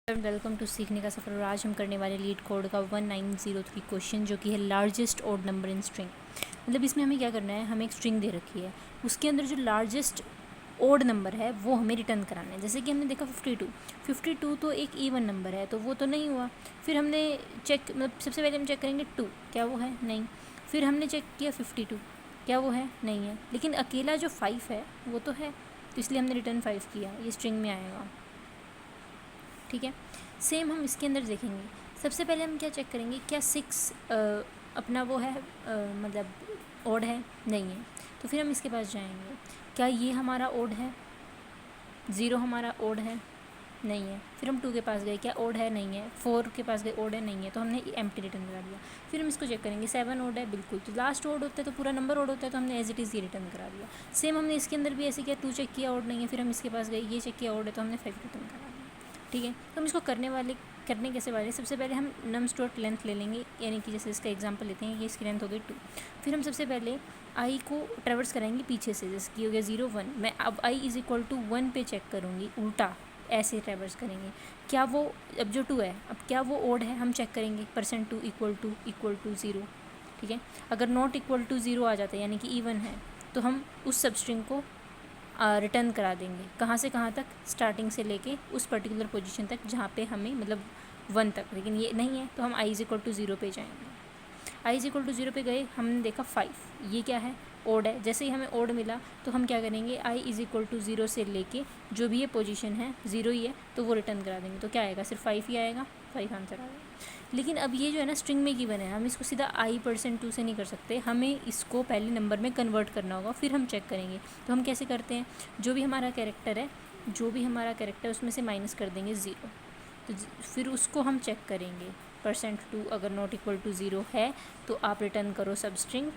Welcome to सीखने का सफ़र। और आज हम करने वाले लीड कोड का 1903 क्वेश्चन, जो कि है largest odd number in string. मतलब इसमें हमें क्या करना है, हमें एक स्ट्रिंग दे रखी है, उसके अंदर जो लार्जेस्ट ओड नंबर है वो हमें रिटर्न कराना है। जैसे कि हमने देखा 52 तो एक इवन नंबर है, तो वो तो नहीं हुआ। फिर हमने चेक, मतलब सबसे पहले हम चेक करेंगे 2 क्या वो है, नहीं। फिर हमने चेक किया 52 क्या वो है, नहीं है। लेकिन अकेला जो 5 है वो तो है, तो इसलिए हमने रिटर्न 5 किया, ये स्ट्रिंग में आएगा। ठीक है, सेम हम इसके अंदर देखेंगे। सबसे पहले हम क्या चेक करेंगे, क्या 6 अपना वो है, मतलब ओड है, नहीं है। तो फिर हम इसके पास जाएंगे, क्या ये हमारा ओड है। 0 हमारा ओड है, नहीं है। फिर हम 2 के पास गए, क्या ओड है, नहीं है। 4 के पास गए, ओड है, नहीं है, तो हमने एम्प्टी रिटर्न करा दिया। फिर हम इसको चेक करेंगे, 7 ओड है, बिल्कुल। तो लास्ट ओड होता है तो पूरा नंबर ओड होता है, तो हमने एज इट इज़ ये रिटर्न करा दिया। सेम हमने इसके अंदर भी ऐसे किया, 2 चेक किया, ओड नहीं है। फिर हम इसके पास गए, ये चेक किया, ओड है, तो हमने 5 रिटर्न करा दिया। ठीक है, तो हम इसको करने कैसे वाले, सबसे पहले हम नम्स डॉट लेंथ ले लेंगे, यानी कि जैसे इसका एग्जांपल लेते हैं, ये इसकी लेंथ हो गई 2। फिर हम सबसे पहले आई को ट्रेवर्स कराएंगे पीछे से, जैसे कि हो गया 0 1। मैं अब आई इज़ इक्वल टू 1 पे चेक करूँगी, उल्टा ऐसे ट्रेवर्स करेंगे। क्या वो, अब जो 2 है, अब क्या वो ओड है, हम चेक करेंगे। %2 इक्वल टू 0। ठीक है, अगर नॉट इक्वल टू 0 आ जाता है, यानी कि इवन है, तो हम उस सब स्ट्रिंग को रिटर्न करा देंगे। कहाँ से कहाँ तक, स्टार्टिंग से लेके उस पर्टिकुलर पोजीशन तक जहाँ पे हमें, मतलब 1 तक। लेकिन ये नहीं है, तो हम i इज़ इक्वल टू 0 पे जाएंगे। i इज़ इक्वल टू 0 पे गए, हमने देखा 5, ये क्या है, ओड है। जैसे ही हमें ओड मिला, तो हम क्या करेंगे, i इज़ इक्वल टू 0 से लेके जो भी ये पोजीशन है 0 ही है, तो वो रिटर्न करा देंगे। तो क्या आएगा, सिर्फ 5 ही आएगा, 5 आंसर आएगा। लेकिन अब ये जो है ना, स्ट्रिंग में गिवन है, हम इसको सीधा i%2 से नहीं कर सकते, हमें इसको पहले नंबर में कन्वर्ट करना होगा, फिर हम चेक करेंगे। तो हम कैसे करते हैं, जो भी हमारा कैरेक्टर है उसमें से माइनस कर देंगे 0। तो फिर उसको हम चेक करेंगे। %2 अगर नॉट इक्वल टू 0 है, तो आप रिटर्न करो सब स्ट्रिंग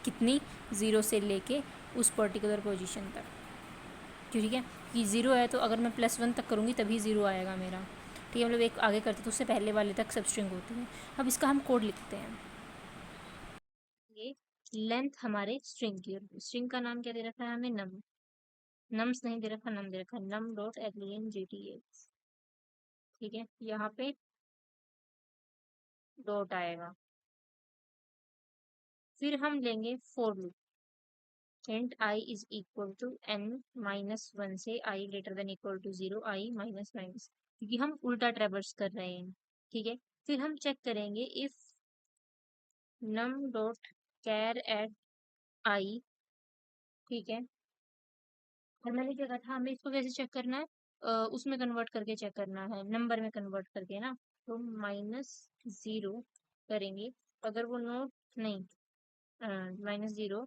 कितनी, 0 से लेके उस पर्टिकुलर पोजीशन तक। ठीक है, कि 0 है, तो अगर मैं +1 तक करूँगी तभी 0 आएगा मेरा। ठीक है, मतलब एक आगे करते तो उससे पहले वाले तक सब स्ट्रिंग होती है। अब इसका हम कोड लिखते हैं। ये लेंथ हमारे स्ट्रिंग की, स्ट्रिंग का नाम क्या दे रखा है हमें, नम्स नहीं दे रखा, नम दे रखा, नम डॉट len_gta। ठीक है, यहाँ पे डॉट आएगा। फिर हम लेंगे for loop, int I is equal to n-1 से I greater than equal to 0, I minus minus, क्योंकि हम उल्टा ट्रेवर्स कर रहे हैं। ठीक है, फिर हम चेक करेंगे if num dot char at I। ठीक है, और मैंने क्या कहा था, हमें इसको कैसे चेक करना है, उसमें कन्वर्ट करके चेक करना है, नंबर में कन्वर्ट करके ना। तो -0 करेंगे, अगर वो नोट नहीं, -0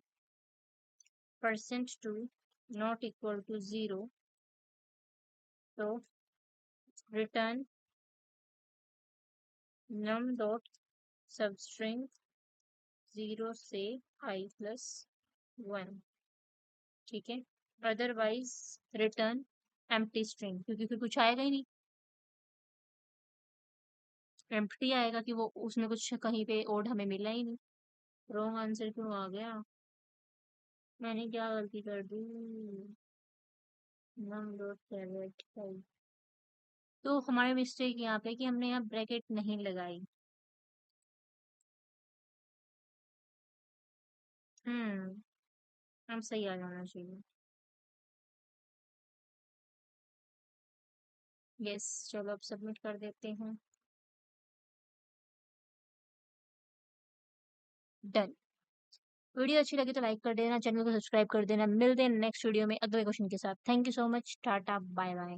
%2 नॉट इक्वल टू 0, तो रिटर्न num डॉट सबस्ट्रिंग 0 से i+1। ठीक है, अदरवाइज रिटर्न एम्प्टी स्ट्रिंग, क्योंकि फिर कुछ आएगा ही नहीं, एम्प्टी आएगा कि वो उसमें कुछ कहीं पे ओड हमें मिला ही नहीं। रॉन्ग आंसर क्यों आ गया, मैंने क्या गलती कर दी, num डॉट कैरेट। तो हमारी मिस्टेक यहाँ पे कि हमने यहाँ ब्रैकेट नहीं लगाई। हम सही आ जाना चाहिए। यस, चलो अब सबमिट कर देते हैं। डन। वीडियो अच्छी लगी तो लाइक कर देना, चैनल को सब्सक्राइब कर देना। मिलते हैं नेक्स्ट वीडियो में अगले क्वेश्चन के साथ। Thank you so much, tata bye bye.